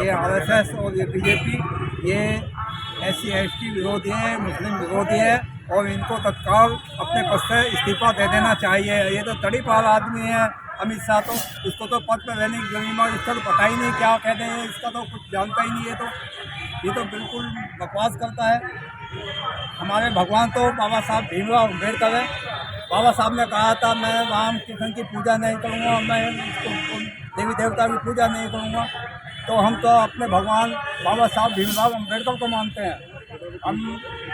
ये आरएसएस और ये बीजेपी ये SC ST विरोधी है, मुस्लिम विरोधी है और इनको तत्काल अपने पद से इस्तीफा दे देना चाहिए। ये तो तड़ीपार आदमी है अमित शाह, तो इसको तो पद पर रहने की गरिमा, इसका तो पता ही नहीं क्या कहते हैं, इसका तो कुछ जानता ही नहीं है। तो ये तो बिल्कुल बकवास करता है। हमारे भगवान तो बाबा साहब भीमराव अम्बेडकर है। बाबा साहब ने कहा था मैं राम कृष्ण की पूजा नहीं करूँगा, मैं देवी देवता की पूजा नहीं करूँगा। तो हम तो अपने भगवान बाबा साहब भीमराव अम्बेडकर को मानते हैं, हम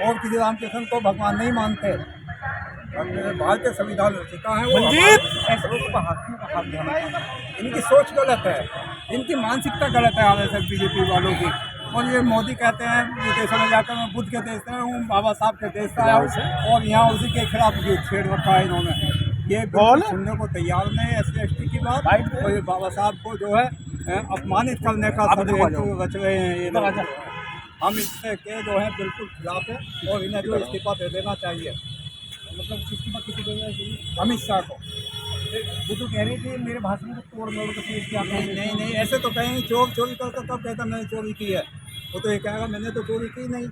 और किसी रामकृष्ण को भगवान नहीं मानते। भारतीय संविधान रचिता है वो ऐसे लोगों का हाथ धोना। इनकी सोच गलत है, इनकी मानसिकता गलत है RSS बीजेपी वालों की। और ये मोदी कहते हैं विदेशों में जाकर मैं बुद्ध के देश से हूँ, बाबा साहब के देश से आया हूँ और यहाँ उसी के खिलाफ छेड़ रखा है इन्होंने। ये बिल्कुल सुनने को तैयार नहीं है SC ST की बात, और ये बाबा साहब को जो है अपमानित करने का षड्यंत्र रच रहे हैं ये लोग। हम इससे के जो है बिल्कुल खिलाफ है और इन्हें जो इस्तीफा दे देना चाहिए। मतलब किसी को अमित शाह को वो तो कह रहे थे मेरे भाषण को तोड़ मोड़ के पेश किया। नहीं ऐसे तो कहेंगे चोरी करता तब कहता मैंने चोरी की है, वो तो ये कहेगा मैंने तो चोरी की नहीं।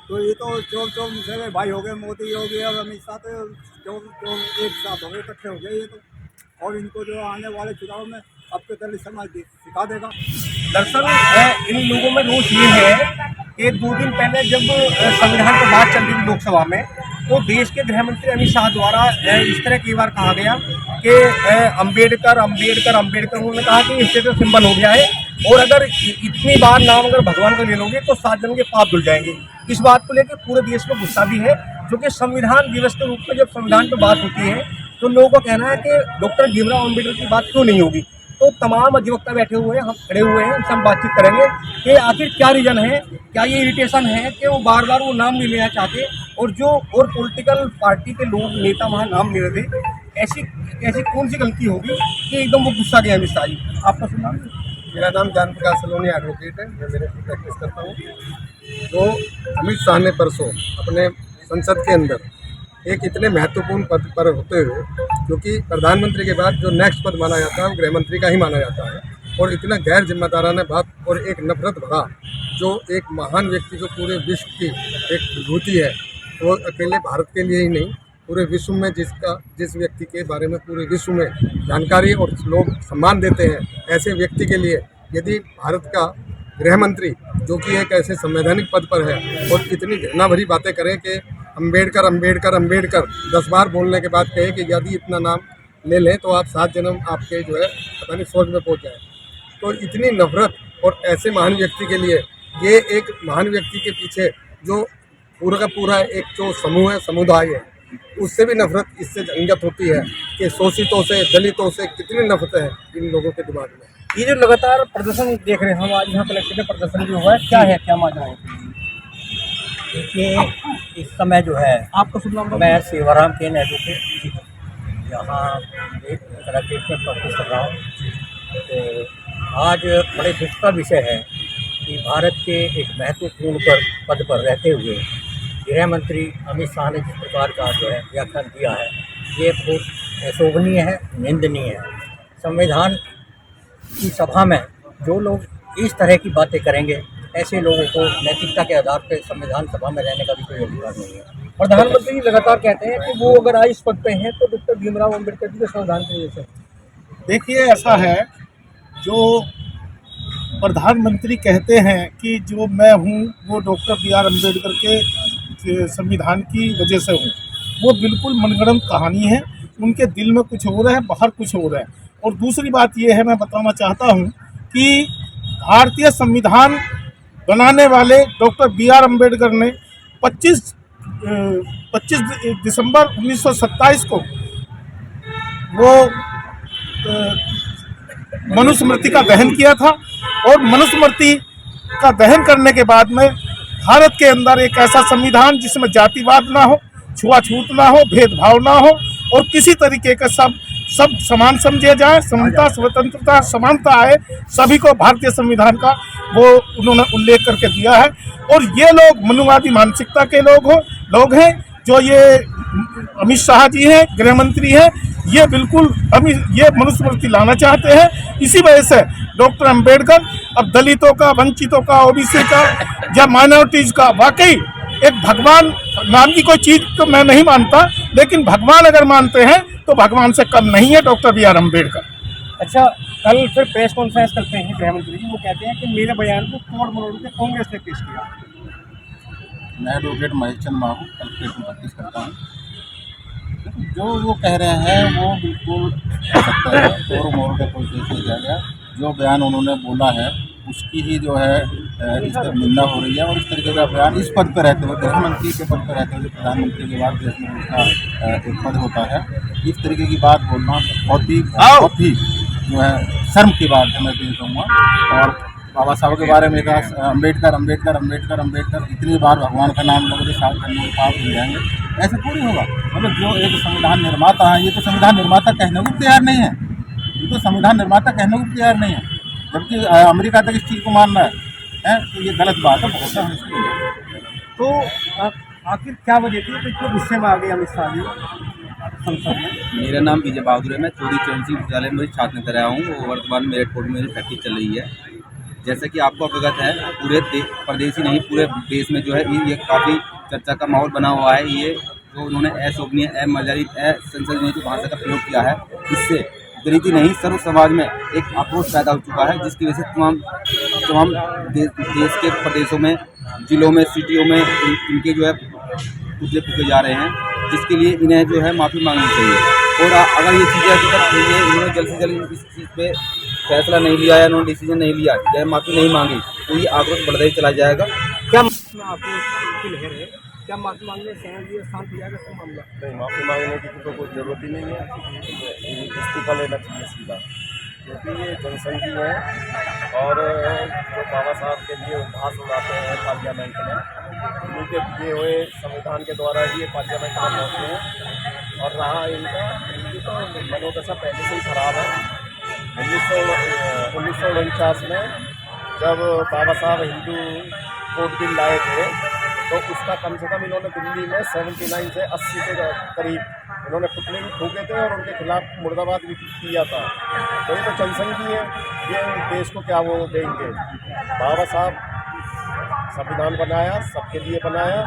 तो ये तो चोर मुझे भाई हो गए, मोदी हो गए और अमित शाह तो चोर एक साथ हो गए, इकट्ठे हो गए ये तो। और इनको जो आने वाले चुनाव में अब तो दलित समाज सिखा देगा। दरअसल इन लोगों में रोष ये है कि 2 दिन पहले जब संविधान पर बात चल रही थी लोकसभा में, तो देश के गृह मंत्री अमित शाह द्वारा इस तरह कई बार कहा गया कि अम्बेडकर उन्होंने कहा कि स्टेटस सिंबल हो गया है और अगर इतनी बार नाम अगर भगवान का ले लोगे तो 7 जन्म के पाप धुल जाएंगे। इस बात को लेकर पूरे देश में गुस्सा भी है, क्योंकि संविधान दिवस के रूप में जब संविधान पर बात होती है तो लोगों का कहना है कि डॉक्टर भीमराव अम्बेडकर की बात क्यों नहीं होगी। तो तमाम अधिवक्ता बैठे हुए हैं, हम खड़े हुए हैं, उनसे हम बातचीत करेंगे कि आखिर क्या रीज़न है, क्या ये इरिटेशन है कि वो बार बार वो नाम नहीं लेना चाहते और जो और पॉलिटिकल पार्टी के लोग नेता वहाँ नाम ले रहे थे। ऐसी कौन सी गलती होगी कि एकदम वो गुस्सा गया अमित शाह जी। आपका सुन नाम? मेरा नाम जान प्रकाश सलोनी एडवोकेट है, मैं मेरे प्रैक्टिस करता हूँ। तो अमित शाह ने परसों अपने संसद के अंदर एक इतने महत्वपूर्ण पद पर होते हुए, क्योंकि प्रधानमंत्री के बाद जो नेक्स्ट पद माना जाता है वो गृह मंत्री का ही माना जाता है, और इतना गैर जिम्मेदाराना बात और एक नफरत भरा जो एक महान व्यक्ति जो पूरे विश्व की एक विभूति है, वो अकेले भारत के लिए ही नहीं पूरे विश्व में जिस व्यक्ति के बारे में पूरे विश्व में जानकारी और लोग सम्मान देते हैं, ऐसे व्यक्ति के लिए यदि भारत का गृह मंत्री जो कि एक ऐसे संवैधानिक पद पर है और इतनी घृणा भरी बातें करें कि अम्बेडकर 10 बार बोलने के बाद कहे कि यदि इतना नाम ले लें तो आप 7 जन्म आपके जो है पता नहीं सोच में पहुंच जाए, तो इतनी नफरत और ऐसे महान व्यक्ति के लिए ये एक महान व्यक्ति के पीछे जो पूरा का पूरा एक जो समूह है, समुदाय है, उससे भी नफरत इससे जंगत होती है कि शोषितों से, दलितों से कितनी नफरत है इन लोगों के दिमाग में। ये जो लगातार प्रदर्शन देख रहे हैं हम आज यहाँ कलेक्टर में प्रदर्शन जो हुआ है, क्या है, क्या माजरा है? देखिए इस समय जो है आपका शुभ नाम? मैं सेवाराम के एडवोकेट यहाँ एक कलेक्ट्रेट में प्रैक्टिस कर रहा हूँ। तो आज बड़े दुख का विषय है कि भारत के एक महत्वपूर्ण पद पर रहते हुए गृह मंत्री अमित शाह ने जिस प्रकार का जो है व्याख्यान दिया है, ये बहुत अशोभनीय है, निंदनीय है। संविधान की सभा में जो लोग इस तरह की बातें करेंगे, ऐसे लोगों को नैतिकता के आधार पर संविधान सभा में रहने का भी कोई अधिकार नहीं है। प्रधानमंत्री लगातार कहते हैं कि वो अगर आज इस पद पे हैं तो डॉक्टर भीमराव अम्बेडकर जी के संविधान की वजह से। देखिए ऐसा है, जो प्रधानमंत्री कहते हैं कि जो मैं हूँ वो डॉक्टर BR अम्बेडकर के संविधान की वजह से हूँ, वो बिल्कुल मनगढ़ंत कहानी है। उनके दिल में कुछ हो रहा है, बाहर कुछ हो रहा है। और दूसरी बात ये है, मैं बताना चाहता हूँ कि भारतीय संविधान बनाने वाले डॉक्टर BR अम्बेडकर ने 25 दिसंबर 1927 को वो मनुस्मृति का दहन किया था, और मनुस्मृति का दहन करने के बाद में भारत के अंदर एक ऐसा संविधान जिसमें जातिवाद ना हो, छुआछूत ना हो, भेदभाव ना हो और किसी तरीके का सब समान समझे जाए, समता, स्वतंत्रता, समानता आए, सभी को भारतीय संविधान का वो उन्होंने उल्लेख करके दिया है। और ये लोग मनुवादी मानसिकता के लोग हैं जो ये अमित शाह जी हैं, गृह मंत्री हैं, ये बिल्कुल ये मनुस्मृति लाना चाहते हैं। इसी वजह से डॉक्टर अंबेडकर अब दलितों का, वंचितों का, ओबीसी का या माइनॉरिटीज का वाकई एक भगवान नाम की कोई चीज तो मैं नहीं मानता, लेकिन भगवान अगर मानते हैं तो भगवान से कम नहीं है डॉक्टर बी आर अम्बेडकर। अच्छा, कल फिर प्रेस कॉन्फ्रेंस करते हैं गृह मंत्री जी, वो कहते हैं कि मेरे बयान को तोड़ मरोड़ के कांग्रेस ने पेश किया। मैं एडवोकेट महेश चंद माहू कलेक्ट्रेट में प्रैक्टिस करता हूँ। जो वो कह रहे हैं वो बिल्कुल हो सकता है, तोड़ मोड़ का कोई केस नहीं किया गया। जो बयान उन्होंने बोला है उसकी ही जो है इस तरह निंदा हो रही है, और इस तरीके का बयान इस पद पर रहते हुए, गृह मंत्री के पद पर रहते हुए, प्रधानमंत्री के बाद देश में उसका एक पद होता है, इस तरीके की बात बोलना बहुत ही जो है शर्म की बात है, मैं तो ये कहूँगा। और बाबा साहब के बारे में कहा अम्बेडकर अम्बेडकर अम्बेडकर अम्बेडकर, इतनी बार भगवान का नाम लोगों के साथ करने के पाप मिल जाएंगे, ऐसे थोड़ी होगा। मतलब जो एक संविधान निर्माता है, ये तो संविधान निर्माता कहने को तैयार नहीं है, ये तो संविधान निर्माता कहने को तैयार नहीं है, जबकि अमेरिका तक इस चीज़ को मान रहा है, तो ये गलत बात है, बहुत है। तो आखिर क्या वजह थी कि इतने गुस्से में आ गए अमित शाह जी संसद में? मेरा नाम विजय बहादुर है। मैं चौधरी चरण सिंह विद्यालय में छात्र नेता रहा हूँ और वर्तमान मेरठ कोर्ट में मेरी प्रैक्टिस चल रही है। जैसा कि आपको अवगत है, पूरे प्रदेश ही नहीं पूरे देश में जो है ये काफ़ी चर्चा का माहौल बना हुआ है। ये जो उन्होंने अशोभनीय, अमर्यादित, असंसदीय जो भाषा का प्रयोग किया है, इससे दलित ही नहीं सर्व समाज में एक आक्रोश पैदा हो चुका है, जिसकी वजह से तमाम देश के प्रदेशों में, जिलों में, सिटियों में इनके जो है पुतले फूके जा रहे हैं, जिसके लिए इन्हें जो है माफ़ी मांगनी चाहिए। और अगर ये चीज़ें अभी तक इन्होंने जल्द से जल्द इस चीज़ पे फैसला नहीं लिया या इन्होंने डिसीजन नहीं लिया या माफ़ी नहीं मांगी, तो ये आक्रोश बढ़ता ही चला जाएगा। क्या आक्रोश की लहर है? क्या माफी मांगने से ये शांत हो जाएगा सब मामला? नहीं, माफ़ी मांगने की तो कोई ज़रूरत ही नहीं है, इस्तीफा लेना चाहिए सीधा, क्योंकि ये जनसंघी है और जो बाबा साहब के लिए उपहास उड़ाते हैं पार्लियामेंट में, उन्हीं के दिए हुए संविधान के द्वारा ही ये पार्लियामेंट में पहुँचे हैं। और रहा इनकी तो मनोदशा पहले से ही खराब है। 1949 में जब बाबा साहब हिंदू कोड बिल लाए थे, तो उसका कम से कम इन्होंने दिल्ली में 79 से 80 के करीब इन्होंने पुतले भी फूके थे और उनके खिलाफ मुर्दाबाद भी किया था। तो ये तो जनसंघी है, ये देश को क्या वो देंगे। बाबा साहब संविधान बनाया, सबके लिए बनाया,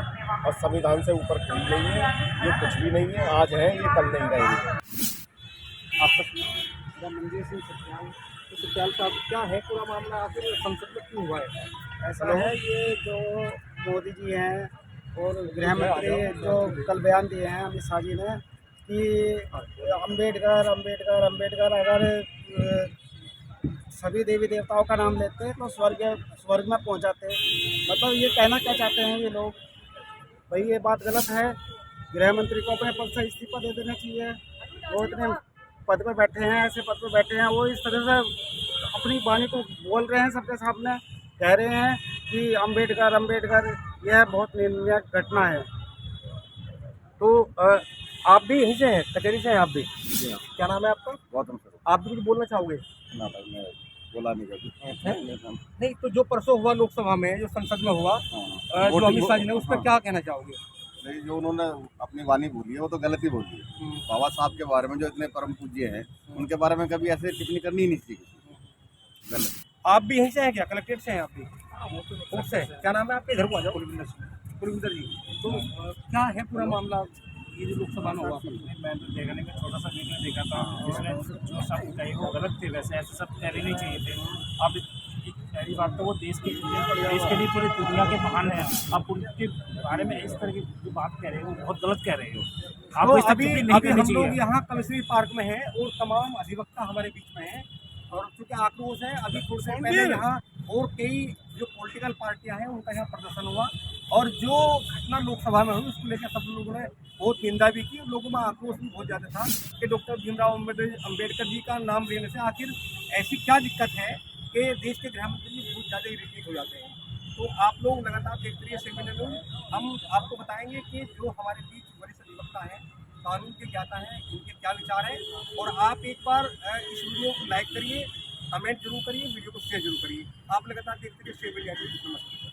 और संविधान से ऊपर कोई नहीं है, ये कुछ भी नहीं है। आज है, ये कल नहीं रहेंगे। आपका मंजीर सिंह सत्याल साहब, क्या है पूरा मामला, आखिर संसद में क्यों हुआ है? ऐसा है, ये जो मोदी जी हैं और गृह मंत्री जो कल बयान दिए हैं अमित शाह जी ने कि अम्बेडकर अम्बेडकर अम्बेडकर, अगर सभी देवी देवताओं का नाम लेते हैं तो स्वर्ग में पहुंच जाते हैं। मतलब ये कहना क्या चाहते हैं ये लोग? भाई ये बात गलत है। गृह मंत्री को अपने पद से इस्तीफा दे देना चाहिए। वो इतने पद पर बैठे हैं, ऐसे पद पर बैठे हैं, वो इस तरह से अपनी वाणी को बोल रहे हैं, सबके सामने कह रहे हैं कि अम्बेडकर अम्बेडकर, यह बहुत निंदनीय घटना है। तो आप भी यहीं से हैं, कचहरी से हैं आप भी? क्या नाम है आपका? गौतम सर। आप भी कुछ बोलना चाहोगे? ना भाई, मैं बोला नहीं कभी। नहीं, तो जो परसों हुआ लोकसभा में, जो संसद में हुआ, जो अमित शाह जी ने, उस पर क्या कहना चाहोगे? नहीं, जो उन्होंने अपनी वाणी बोली है वो तो गलत ही बोली है। बाबा साहब के बारे में जो इतने परम पूज्य हैं, उनके बारे में कभी ऐसे टिप्पणी करनी ही नहीं चाहिए, गलत। आप भी यहीं से हैं क्या? कलेक्ट्रेट से हैं आप भी? से क्या नाम है आपके? इधर को आ जाओ। कुलविंदर जी, तो क्या है पूरा मामला, ये जो लोकसभा में हुआ? मैं तो देखने का छोटा सा वीडियो देखा था, जिसमें जो सब कहे वो गलत थे, वैसे ऐसे सब कहने नहीं चाहिए थे। आप पहली बात तो वो देश के लिए पूरी दुनिया के महान है, आप उनके बारे में इस तरह की जो बात कह रहे हो बहुत गलत कह रहे हो। आपको तो इस तरह अभी टिप्पणी नहीं करनी हम लोग चाहिए। यहाँ कमिश्नरी पार्क में हैं और तमाम अधिवक्ता हमारे बीच में हैं, और चूँकि आक्रोश है, अभी थोड़ी देर पहले यहाँ और कई जो पॉलिटिकल पार्टियां हैं उनका यहाँ प्रदर्शन हुआ, और जो घटना लोकसभा में हुई उसको लेकर सब लोगों ने बहुत निंदा भी की। लोगों में आक्रोश भी बहुत ज़्यादा था कि डॉक्टर भीमराव अम्बेडकर जी का नाम लेने से आखिर ऐसी क्या दिक्कत है कि देश के गृह मंत्री जी बहुत ज़्यादा इरिटेट हो जाते हैं। तो आप लोग लगातार देखते रहिए सेमिनार में, हम आपको बताएंगे कि जो हमारे बीच वरिष्ठ अधिवक्ता हैं, कानून के ज्ञाता हैं, इनके क्या विचार हैं। और आप एक बार इस वीडियो को लाइक करिए, कमेंट जरूर करिए, वीडियो को शेयर जरूर करिए। आप लगातार देखते रहिए सेमिनार। नमस्कार।